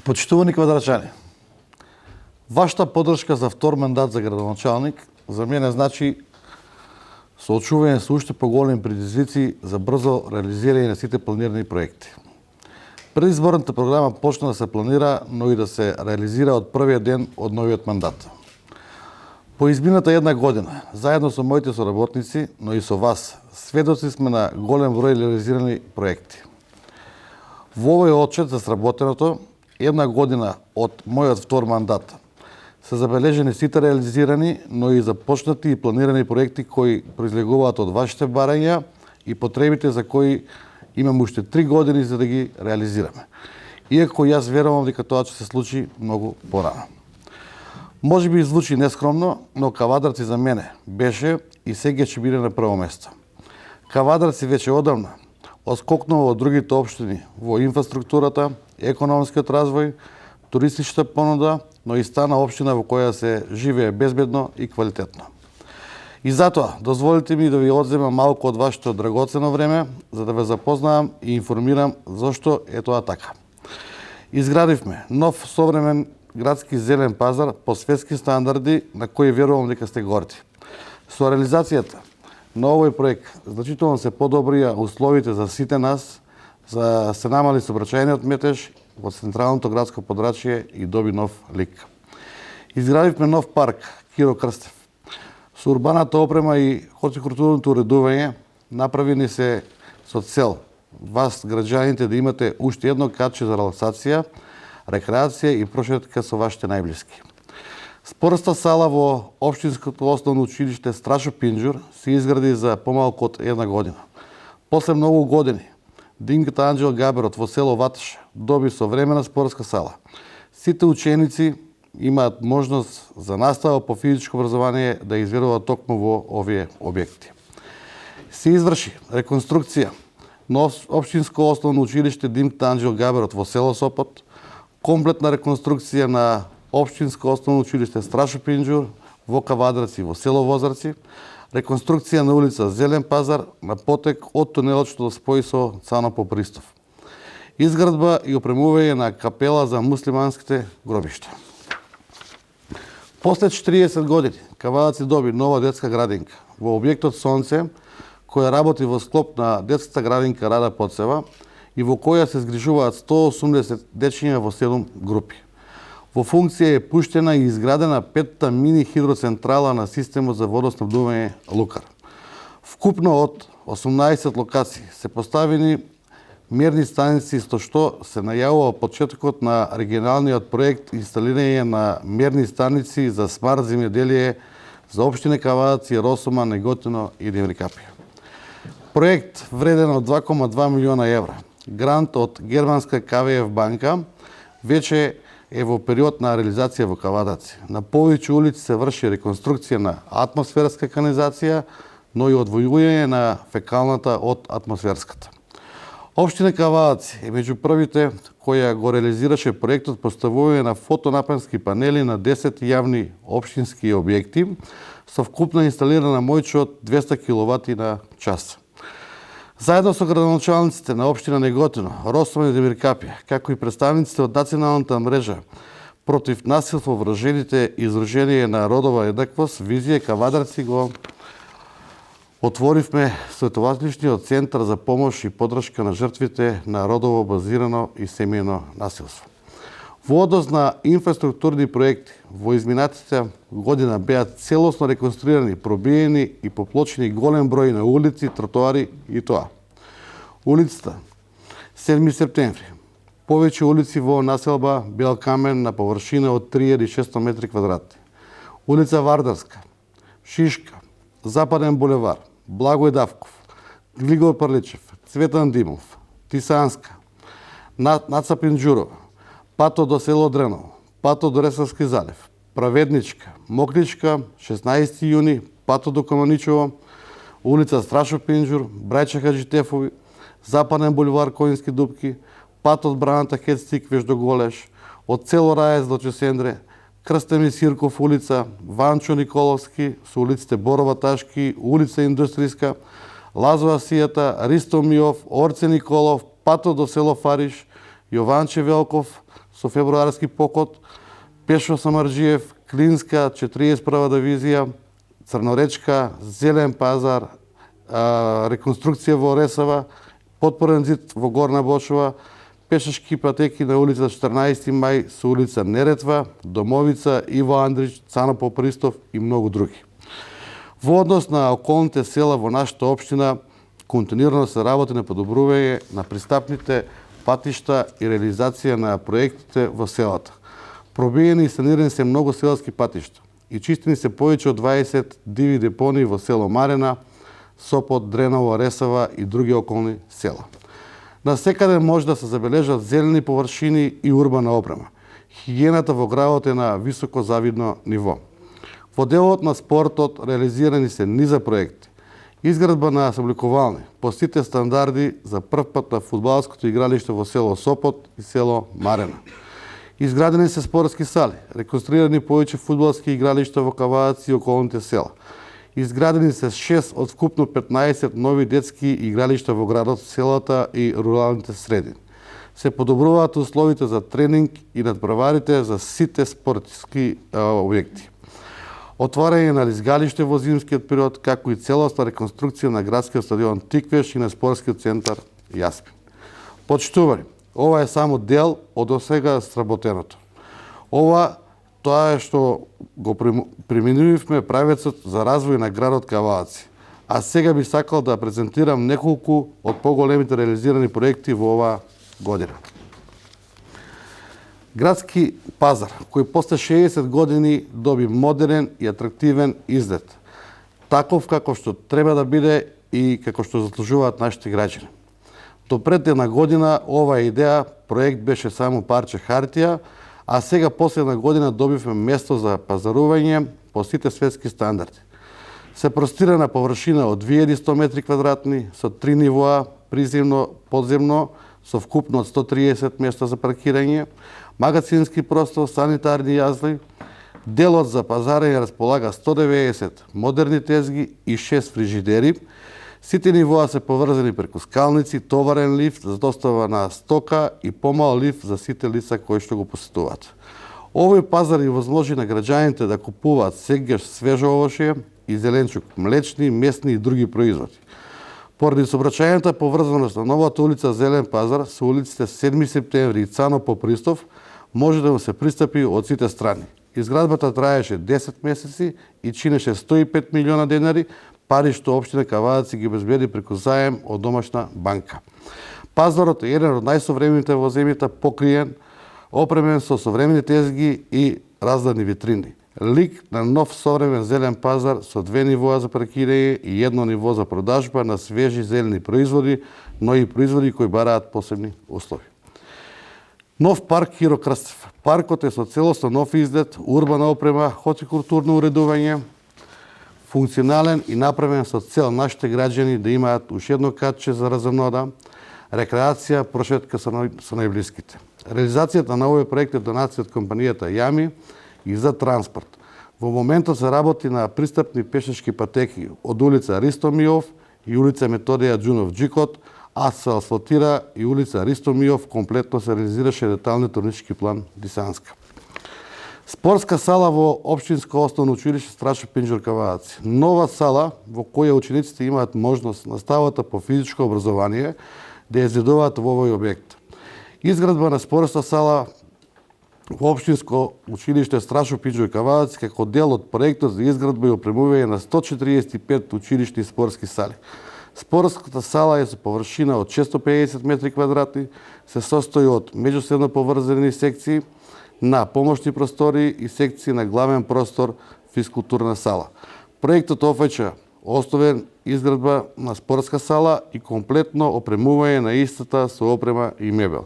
Почитувани квадрачани, вашата поддршка за втор мандат за градоначалник за мене значи соочување со уште поголеми предизвици за брзо реализирање на сите планирани проекти. Предизборната програма почна да се планира, но и да се реализира од првиот ден од новиот мандат. По измината една година, заедно со моите соработници, но и со вас, сведоци сме на голем број реализирани проекти. Во овој отчет за сработеното, една година од мојот втор мандат, се забележени сите реализирани, но и започнати и планирани проекти кои произлегуваат од вашите барања и потребите за кои имам уште 3 години за да ги реализираме. Иако јас верувам дека тоа ќе се случи многу порано. Може би звучи нескромно, но Кавадарци за мене беше и сега ќе биде на прво место. Кавадарци веќе одамна оскокнува од другите општини во инфраструктурата, економскиот развој, туристичка понуда, но и стана општина во која се живее безбедно и квалитетно. И затоа, дозволите ми да ви одземам малку од вашето драгоцено време, за да ве запознавам и информирам зошто е тоа така. Изградивме нов современ градски зелен пазар по светски стандарди на кои верувам дека сте горди. Со реализацијата на овој проект значително се подобрија условите за сите нас, за се намали сообраќајниот метеж во централното градско подрачје и доби нов лик. Изградивме нов парк Киро Крстев. Со урбаната опрема и хортикултурното уредување направени се со цел вас, граѓаните, да имате уште едно катче за релаксација, рекреација и прошетка со вашите најблиски. Спортната сала во Општинското основно училиште Страшо Пинџур се изгради за помалку од една година. После многу години, Динката Анџел Габерот во село Ваташа доби современа спортска сала. Сите ученици имаат можност за настава по физичко образование да изведуваат токму во овие објекти. Се изврши реконструкција на Општинско основно училиште Динката Анџел Габерот во село Сопот, комплетна реконструкција на Општинско основно училиште Страшо Пинџур во Кавадарци во село Возарци, реконструкција на улица Зелен пазар на потек од тунелот што да спои со Цано Попристов. Изградба и опремување на капела за муслиманските гробишта. После 40 години Кавадарци доби нова детска градинка во објектот Сонце, која работи во склоп на детската градинка Рада Поцева и во која се згрижуваат 180 дечиња во 7 групи. Во функција е пуштена и изградена петта мини хидроцентрала на системот за водоснабдување Лукар. Вкупно од 18 локации се поставени мерни станици, со што се најавува почетокот на регионалниот проект инсталирање на мерни станици за смарт земјоделие за општина Кавадарци, Росома, Неготино и Демиркапија. Проект вреден од 2,2 милиона евра, грант од германска КВФ банка, веќе е во период на реализација во Кавадарци. На повеќе улици се врши реконструкција на атмосферска канализација, но и одвојување на фекалната од атмосферската. Општина Кавадарци е меѓу првите која го реализираше проектот поставување на фотонапонски панели на 10 јавни општински објекти со вкупна инсталирана моќ од 200 киловати на час. Заедно со градоначалниците на општина Неготино, Росома и Демиркапија, како и представниците од националната мрежа против насилство врз жените и Издружение на родова еднаквост, Визија Кавадарци го отворивме световатличниот центар за помош и поддршка на жртвите на родово базирано и семејно насилство. Во однос на инфраструктурни проекти, во изминатите година беа целосно реконструирани, пробиени и поплочени голем број на улици, тротоари и тоа. Улицата 7 септември, повеќе улици во населба Бел Камен на површина од 3600 метри квадратни. Улица Вардарска, Шишка, Западен булевар, Благој Давков, Глигор Парличев, Цветан Димов, Тисанска, Наца Пинџурова, патот до село Дреново, патот до Ресавски залив, Праведничка, Мокничка, 16 јуни, патот до Команичево, улица Страшо Пинџур, Брајче Хаджитефови, Западен булевар Коински дупки, патот Браната Хецтик веж до Голеш, од село Раец до Чесендре, Крстен и Сирков улица, Ванчо Николовски со улиците Борова Ташки, улица Индустријска, Лазова Сијата, Ристо Миов, Орце Николов, патот до село Фариш, Јованче Велков, со февруарски покот, Пешо Самарджиев, Клинска, 41 дивизија, Црноречка, Зелен пазар, реконструкција во Ресава, подпорен зид во Горна Бошова, пешачки патеки на улица 14 мај со улица Неретва, Домовица, Иво Андрич, Цано Попристов и многу други. Во однос на околните села во нашата општина, континуирано се работи на подобрување на пристапните патишта и реализација на проектите во селата. Пробиени и санирани се многу селски патишта и чистени се повеќе од 20 диви депонии во село Марена, Сопот, Дреново, Ресава и други околни села. Насекаде може да се забележат зелени површини и урбана опрема. Хигиената во градот е на високо завидно ниво. Во делот на спортот реализирани се низа проекти. Изградба на собликувални по сите стандарди за прв пат на фудбалското игралиште во село Сопот и село Марена. Изградени се спортски сали, реконструирани повеќе фудбалски игралишта во Кавадац и околните села. Изградени се 6 од вкупно 15 нови детски игралишта во градот, селата и руралните средини. Се подобруваат условите за тренинг и надпреварите за сите спортски објекти. Отварање на лизгалиште во зимскиот период, како и целосна реконструкција на градскиот стадион Тиквеш и на спортскиот центар Јаспин. Почитувани, ова е само дел од досега сработеното. Тоа е што го применивме правецот за развој на градот Кавадац. А сега би сакал да презентирам неколку од поголемите реализирани проекти во оваа година. Градски пазар, кој после 60 години доби модерен и атрактивен изглед, таков како што треба да биде и како што заслужуваат нашите граѓани. До пред една година оваа идеја, проект беше само парче хартија, а сега последна година добивме место за пазарување по сите светски стандарди. Се простирана површина од 2100 метри квадратни со 3 нивоа, приземно, подземно, со вкупно од 130 места за паркирање, магазински простор, санитарни јазли. Делот за пазарење располага 190 модерни тезги и 6 фрижидери. Сите нивоа се поврзани преку скалници, товарен лифт за достава на стока и помал лифт за сите лица кои што го посетуваат. Овој пазар ја возможи на граѓаните да купуваат сегаш свежо овошје и зеленчук, млечни, месни и други производи. Поради сообраќајната поврзаност на новата улица Зелен пазар со улиците 7 септември и Цано Попристов може да му се пристапи од сите страни. Изградбата траеше 10 месеци и чинеше 105 милиона денари, пари што општина Кавадац ги обезбеди преку заем од домашна банка. Пазарот е еден од најсовремените во земјата, покриен, опремен со современи тезги и раздадени витрини. Лик на нов современ зелен пазар со 2 нивоа за паркирање и 1 ниво за продажба на свежи зелени производи, но и производи кои бараат посебни услови. Нов парк Киро Крстев. Паркот е со целосно нов изглед, урбана опрема, хортикултурно уредување, функционален и направен со цел нашите граѓани да имаат уште едно катче за разнода, рекреација, прошетка со најблиските. Реализацијата на овој проект е донација од компанијата Јами и за транспорт. Во моментот се работи на пристапни пешачки патеки од улица Ристо Миов и улица Методија Џунов Џикот, а се асфалтира и улица Ристо Миов, комплетно се реализираше деталниот урбанистички план Дисанска. Спортска сала во Општинско основно училиште Страшо Пинџур Кавадац. Нова сала во која учениците имаат можност наставата по физичко образование да ја изградуваат во овој објект. Изградба на спортска сала во Општинско училиште Страшо Пинџур Кавадац како дел од проектот за изградба и опремување на 145 училишни спортски сали. Спортската сала е со површина од 650 метри квадратни, се состои од меѓусебно поврзани секции на помошни простори и секции на главен простор физкултурна сала. Проектот офаќа основен изградба на спортска сала и комплетно опремување на истата со опрема и мебел.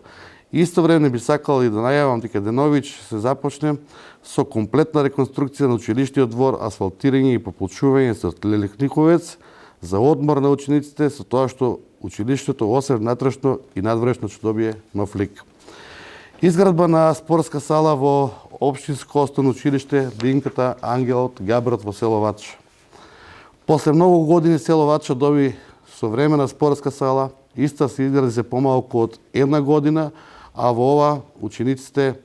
Истовремено би сакал и да најавам дека денович се започне со комплетна реконструкција на училиштиот двор, асфалтирање и пополчување со лелехниковец за одмор на учениците, со тоа што училиштето освен внатрешно и надворешно ќе добие нов лик. Изградба на спортска сала во Општинско основно училиште Динката Ангелот Габрот во село Вача. После многу години село Вача доби современа спортска сала, иста се изгради се помалку од една година, а во ова учениците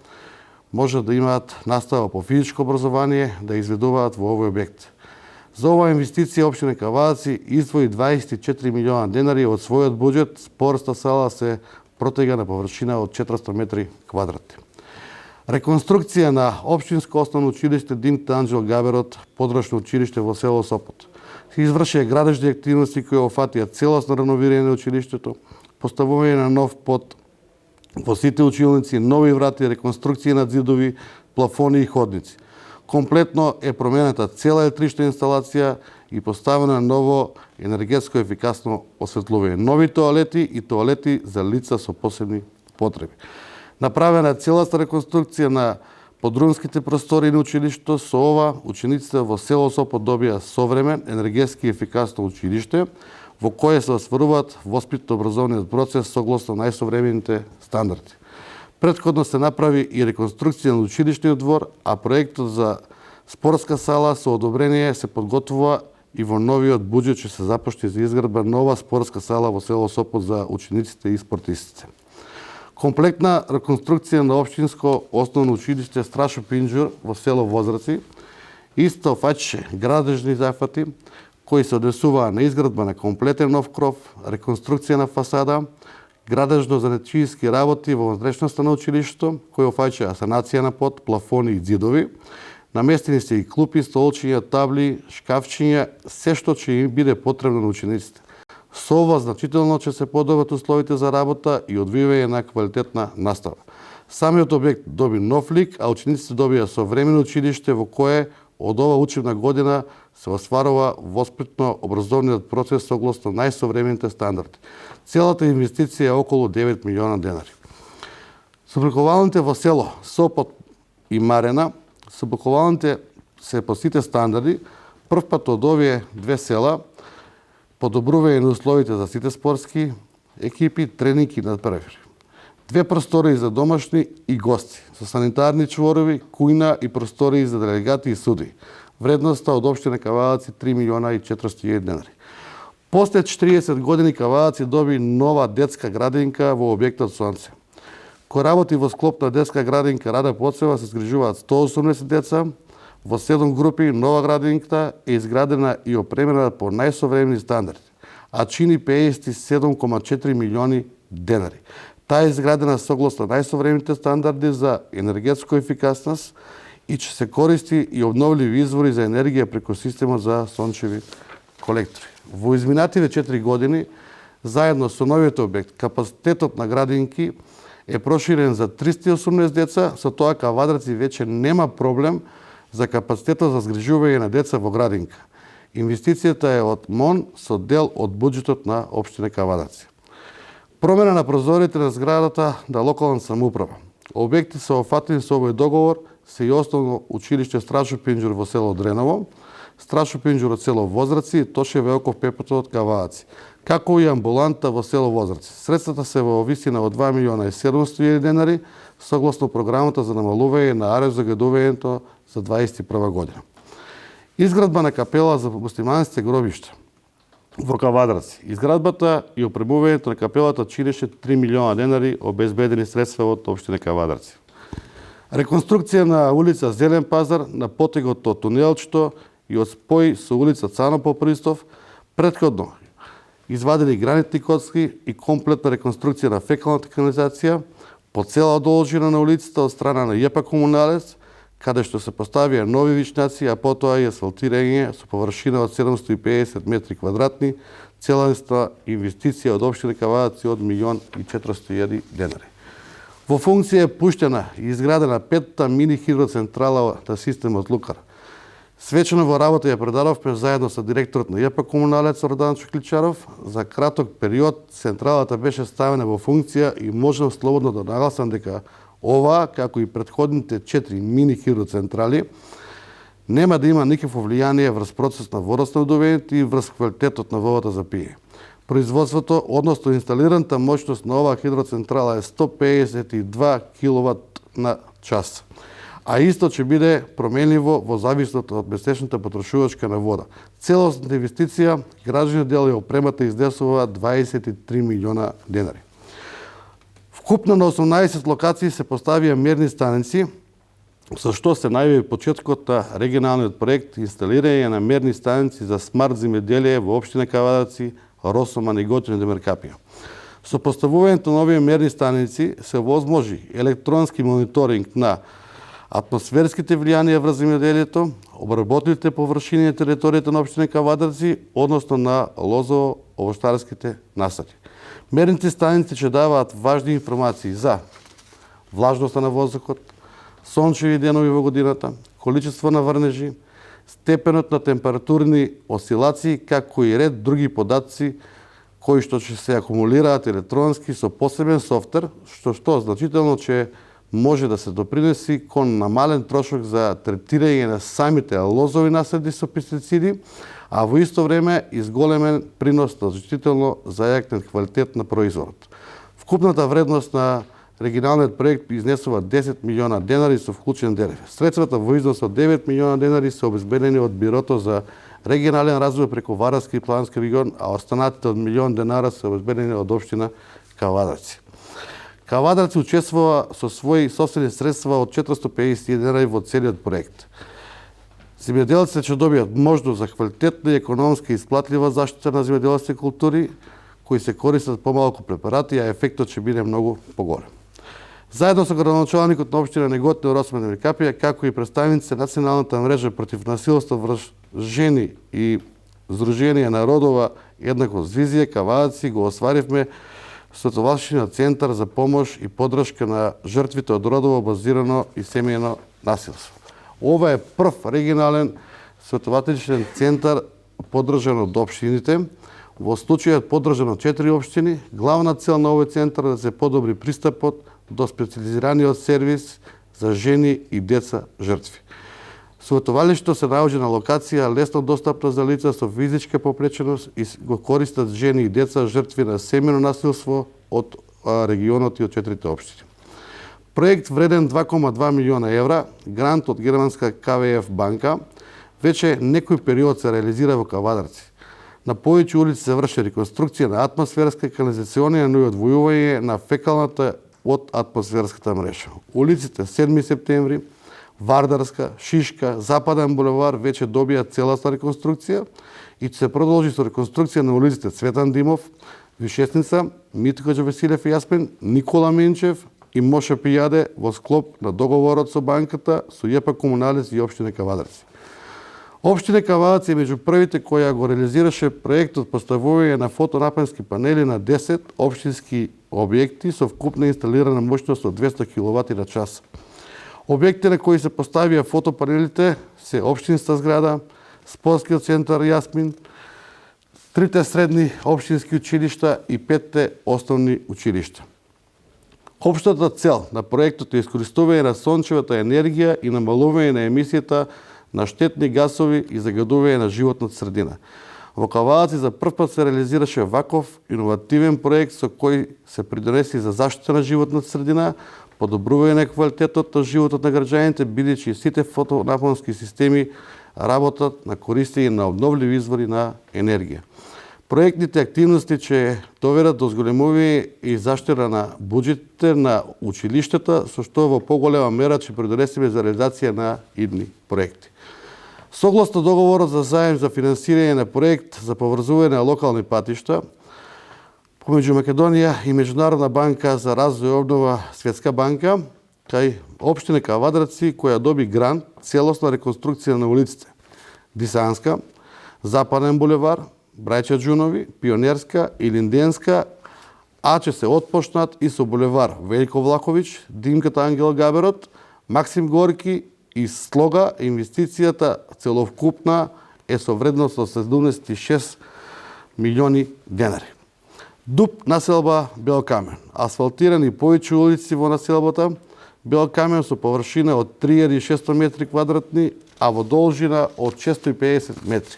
може да имаат настава по физичко образование, да изведуваат во овој објект. За оваа инвестиција општина Кавадаци издвои 24 милиона денари од својот буџет. Спортска сала се протега на површина од 400 метри квадратни. Реконструкција на општинско основно училиште Динк Анџел Габерот, подрачно училиште во село Сопот. Се извршија градежни активности кои офатија целосно реновирање на училиштето, поставување на нов под во сите училници, нови врати, реконструкција на ѕидови, плафони и ходници. Комплетно е променета цела електрична инсталација и поставено ново енергетско ефикасно осветлување. Нови тоалети и тоалети за лица со посебни потреби. Направена е целоста реконструкција на подрумските простори на училиштето. Со ова учениците во село Сопот добија современ, енергетски ефикасно училиште, во кое се остваруваат воспитно-образовниот процес согласно најсовремените стандарди. Претходно се направи и реконструкција на училишниот двор, а проектот за спортска сала со одобрение се подготвува и во новиот буџет ќе се започне за изградба нова спортска сала во село Сопот за учениците и спортистите. Комплектна реконструкција на општинско основно училиште Страшо Пинџур во село Возраци исто фаќаше градежни зафати кои се однесуваа на изградба на комплетен нов кров, реконструкција на фасада, градежно занечијски работи во внатрешноста на училиштето, кои офаќаа санација на под, плафони и ѕидови. Наместени се и клупи, столчиња, табли, шкафчиња, се што ќе им биде потребно на учениците. Со ова значително ќе се подобрат условите за работа и одвивање на квалитетна настава. Самиот објект доби нов лик, а учениците добија современо училиште во кое од ова учебна година се остварува воспитно-образовниот процес согласно најсовремените стандарди. Целата инвестиција е околу 9 милиона денари. Собраковалните во село Сопот и Марена, собраковалните се по сите стандарди. Прв пат од овие две села подобрување на условите за сите спортски екипи, тренинг и надпревари. Две простории за домашни и гости, со санитарни чворови, кујна и простории за делегати и суди. Вредноста од општина Кавадаци 3 милиона и 400 денари. После 40 години Кавадаци доби нова детска градинка во објектот Сонце. Кој работи во склоп на детска градинка Рада Поцева се згрижуваат 180 деца. Во 7 групи нова градинката е изградена и опремена по најсовремени стандарди, а чини 57,4 милиони денари. Таа е изградена согласно најсовремените стандарди за енергетска ефикасност и ќе се користи и обновливи извори за енергија преку системот за сончеви колектори. Во изминативе 4 години, заедно со новиот објект, капацитетот на градинки е проширен за 318 деца, со тоа Кавадраци веќе нема проблем за капацитетот за згрижување на деца во градинка. Инвестицијата е од МОН со дел од буџетот на општина Кавадаци. Промена на прозорите на зградата на локална самоуправа. Објекти се офатени со овој договор се и основно училиште Страшо Пинџур во село Дреново, Страшо Пинџур од село Возраци и Тоше Велков Пепото од Кавадаци, како и амбуланта во село Возраци. Средствата се во висина од 2 милиона и 700 денари, согласно програмата за намалување на аерозагадувањето за 2021 година. Изградба на капела за муслиманските гробишта во Кавадраци. Изградбата и опремувањето на капелата чинеше 3 милиона денари обезбедени средства од општина Кавадраци. Реконструкција на улица Зелен пазар на потегот од тунелчето и од спој со улица Цано Попристов. Претходно извадени гранитни коцки и комплетна реконструкција на фекалната канализација по цела должина на улицата од страна на ЈП Комуналец, каде што се поставија нови вичнаци, а потоа и асфалтирање со површина од 750 метри квадратни, целоста инвестиција од општина Кавадаци од 1.400.000 денари. Во функција е пуштена и изградена петта мини хидроцентрала на системот Лукар. Свечено во работа ја предадовме заедно со директорот на ЈП Комуналец Ордан Чукличаров. За краток период централата беше ставена во функција и можам слободно да нагласам дека ова, како и претходните 4 мини хидроцентрали, нема да има никакво влијание врз процес на водоснабдувањето и врз квалитетот на водата за пиење. Производството, односно инсталираната моќност на оваа хидроцентрала е 152 киловат на час, а исто ќе биде променливо во зависност од месечната потрошувачка на вода. Целосната инвестиција, граждани дел и опремата изнесува 23 милиона денари. Вкупно на 18 локации се поставија мерни станици, со што се најави почетокот на регионалниот проект инсталирање на мерни станици за смарт земјоделие во општина Кавадарци, Росоман и Готино де Меркапија. Со поставувањето на овие мерни станици се возможи електронски мониторинг на атмосферските влијанија врз земјоделието, обработените површини на територијата на општина Кавадарци, односно на лозово-овоштарските насади. Мерните станици ќе даваат важни информации за влажноста на воздухот, сончеви денови во годината, количество на врнежи, степенот на температурни осцилации, како и ред други податци кои што ќе се акумулираат електронски со посебен софтвер, што значително ќе може да се допринеси кон намален трошок за третирање на самите лозови насади со пестициди, а во исто време изголемен принос на значително зајакнет квалитет на производот. Вкупната вредност на регионалниот проект изнесува 10 милиона денари со вклучен ДДФ. Средствата во износ од 9 милиона денари се обезбедени од Бирото за регионален развој преку Вадарски и Планински регион, а останатите од милион денара се обезбедени од општина Кавадарци. Кавадарци учествува со своји собствени средства од 450 денари во целиот проект. Земјоделците ќе добијат можност за квалитетна и економска исплатлива заштита на земјоделските култури, кои се користат помалку препарати, а ефектот ќе биде многу поголем. Заедно со градоначалникот на општина Неготино, Росоман и Меркапија, како и представници Националната мрежа против насилство врз жени и Сдружение народова еднаквост визија, Кавадарци го осваривме световалшниот центар за помош и поддршка на жртвите од родово базирано и семејно насилство. Ова е прв регионален светователичен центар поддржан од општините. Во случајот поддржан од 4 општини, главна цел на овој центар е да се подобри пристапот до специализираниот сервис за жени и деца жртви. Советовалиштето се наоѓа на локација лесно достапна за лица со физичка попреченост и го користат жени и деца жртви на семејно насилство од регионот и од 4 општини. Проект вреден 2,2 милиона евра, грант од германска КВФ банка, веќе некој период се реализира во Кавадарци. На повеќе улици се врши реконструкција на атмосферска канализационија, но и одвојување на фекалната од атмосферската мрежа. Улиците 7 септември, Вардарска, Шишка, Западен булевар веќе добија целосна реконструкција и ќе се продолжи со реконструкција на улиците Цветан Димов, Вишесница, Митко Василев и Јаспен, Никола Менчев и Моша Пијаде во склоп на договорот со банката, со ЈП Комуналис и општина Кавадарци. Општина Кавадарци е меѓу првите која го реализираше проектот поставување на фотонапонски панели на 10 општински објекти со вкупна инсталирана моќност од 200 киловати на час. Објекти на кои се поставија фотопанелите се општинска зграда, спортскиот центар Јасмин, 3 средни општински училишта и 5 основни училишта. Општата цел на проектот е искористување на сончевата енергија и намалување на емисијата на штетни гасови и загадување на животната средина. Во Кавадарци за прв пат се реализираше ваков иновативен проект со кој се придонеси за заштита на животната средина, подобрување на квалитетот на животот на граѓаните, бидејќи сите фотонапонски системи работат на користење на обновливи извори на енергија. Проектните активности ќе доведат до зголемување и заштира на буџетите на училиштата, со што во поголема мера ќе придонесеме за реализација на идни проекти. Согласно договорот за заем за финансирање на проект за поврзување на локални патишта помеѓу Македонија и Меѓународна банка за развој и обнова Светска банка, кај општина Кавадарци која доби грант целосна реконструкција на улиците Дисанска, Западен булевар, Брајча Џунови, Пионерска и Линденска, а ќе се отпочнат и со булевар Велико Влахович, Димката Ангел Габерот, Максим Горки и слога. Инвестицијата целовкупна е со вредност од 76 милиони денари. Дуб населба Белкамен. Асфалтирани повеќе улици во населбата Белкамен со површина од 3600 метри квадратни, а во должина од 650 метри.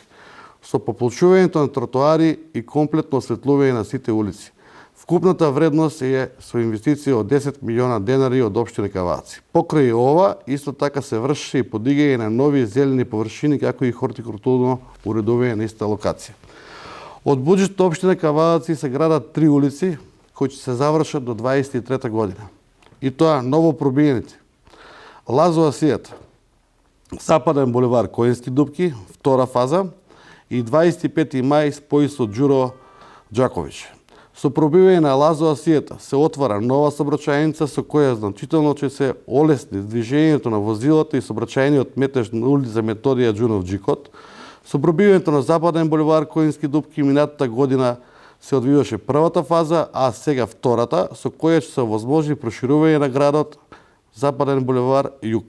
Со пополчувањето на тротоари и комплетно осветлување на сите улици. Вкупната вредност е со инвестиција од 10 милиона денари од општина Кавадарци. Покрај ова, исто така се врши и подигање на нови зелени површини, како и хортикултурно уредување на иста локација. Од буџетот општина Кавадарци се градат 3 улици, кои ќе се завршат до 23 година. И тоа ново пробиените. Лазова сијата, Западен булевар Коински дупки, втора фаза, и 25. мај спој со Ѓуро Ѓаковиќ. Со пробивање на Лазова сијата се отвара нова сообраќајница со која значително ќе се олесни движењето на возилата и сообраќајниот метеж на улица Методија Ѓунов Џикот. Со пробивањето на Западен булевар Коински дупки минатата година се одвиваше првата фаза, а сега втората, со која ќе се овозможи проширување на градот Западен булевар Југ.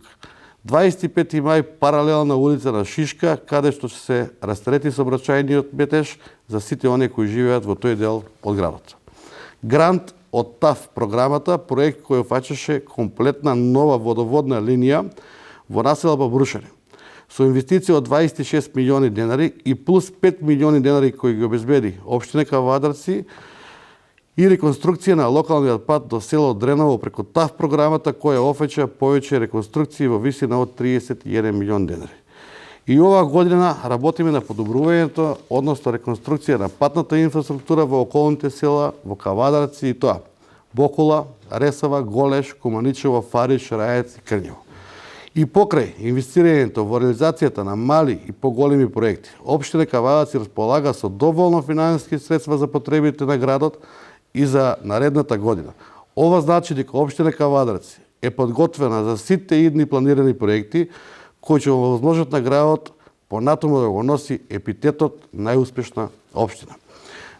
25. мај паралелна улица на Шишка, каде што ќе се растрети сообраќајниот метеж за сите оние кои живеат во тој дел од градот. Грант од ТАФ програмата, проект кој фаќаше комплетна нова водоводна линија во населба Брушани, со инвестиција од 26 милиони денари и плюс 5 милиони денари кои ги обезбеди општина Кавадарци и реконструкција на локалниот пат до село Дреново преку ТАФ програмата која офаќа повеќе реконструкции во висина од 31 милион денари. И оваа година работиме на подобрувањето, односно реконструкција на патната инфраструктура во околните села во Кавадарци и тоа Бокула, Ресава, Голеш, Куманичево, Фариш, Раец и Крњево. И покрај инвестирањето во реализацијата на мали и поголеми проекти, општина Кавадарци располага со доволно финансиски средства за потребите на градот и за наредната година. Ова значи дека општина Кавадарци е подготвена за сите идни планирани проекти кои ќе овозможат на градот понатаму да го носи епитетот најуспешна општина.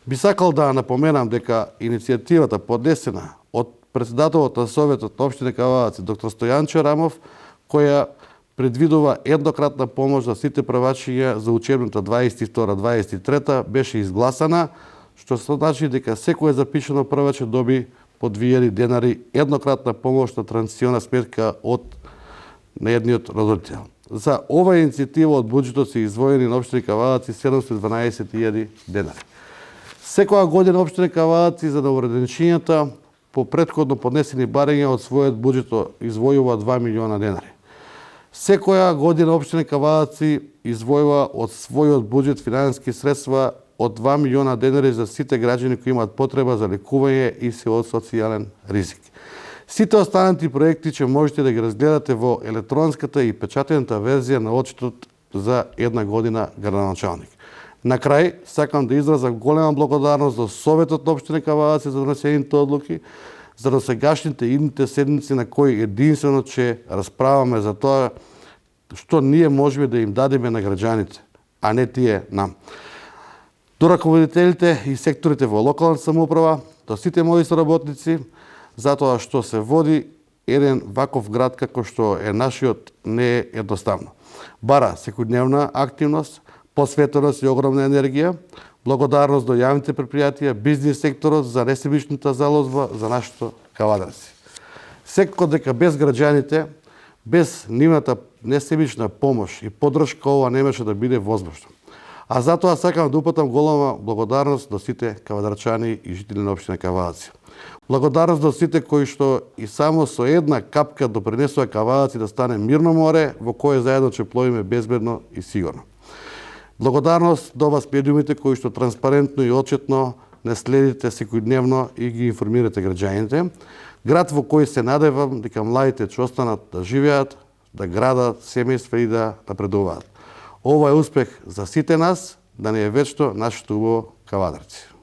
Би сакал да напоменам дека иницијативата поднесена од председателот на Советот на општина Кавадарци доктор Стојан Чарамов, која предвидува еднократна помош за сите правачиња за учебната 22-23 беше изгласана, што се значи дека секој запишано праваче доби по 2000 денари еднократна помош на транзициона сметка од едниот родител. За ова иницијатива од буџетот се издвоени на општина Кавадарци 712.000 денари. Секоја година општина Кавадарци за новореденичињата по претходно поднесени барања од својот буџет издвојува 2 милиона денари. Секоја година општина Кавадарци издвојува од својот буџет финансиски средства од 2 милиона денари за сите граѓани кои имаат потреба за лекување и се од социјален ризик. Сите останати проекти ќе можете да ги разгледате во електронската и печатената верзија на отчетот за една година градоначалник. На крај, сакам да изразам голема благодарност за Советот на општина Кавадарци за донесените одлуки, за досегашните идните седмици на кои единствено ќе расправаме за тоа што ние можеме да им дадеме на граѓаните, а не тие нам. До раководителите и секторите во локалната самоуправа, до сите мои соработници, затоа што се води еден ваков град како што е нашиот не е едноставно. Бара секојдневна активност, посветеност и огромна енергија, благодарност до јавните предпријатија, бизнис секторот за несебичната залозба за нашето Кавадарци. Секако дека без граѓаните, без нивната несебична помош и поддршка ова немаше да биде возможно. А затоа сакам да упатам голема благодарност до сите кавадарчани и жители на општина Кавадарци. Благодарност до сите кои што и само со една капка допринесува Кавадарци да стане мирно море во кое заедно ќе пловиме безбедно и сигурно. Благодарност до вас медиумите кои што транспарентно и отчетно не следите секојдневно и ги информирате граѓаните. Град во кој се надевам дека младите ќе останат да живеат, да градат семејства и да напредуваат. Ова е успех за сите нас, да не е вечно нашето убаво Кавадарци.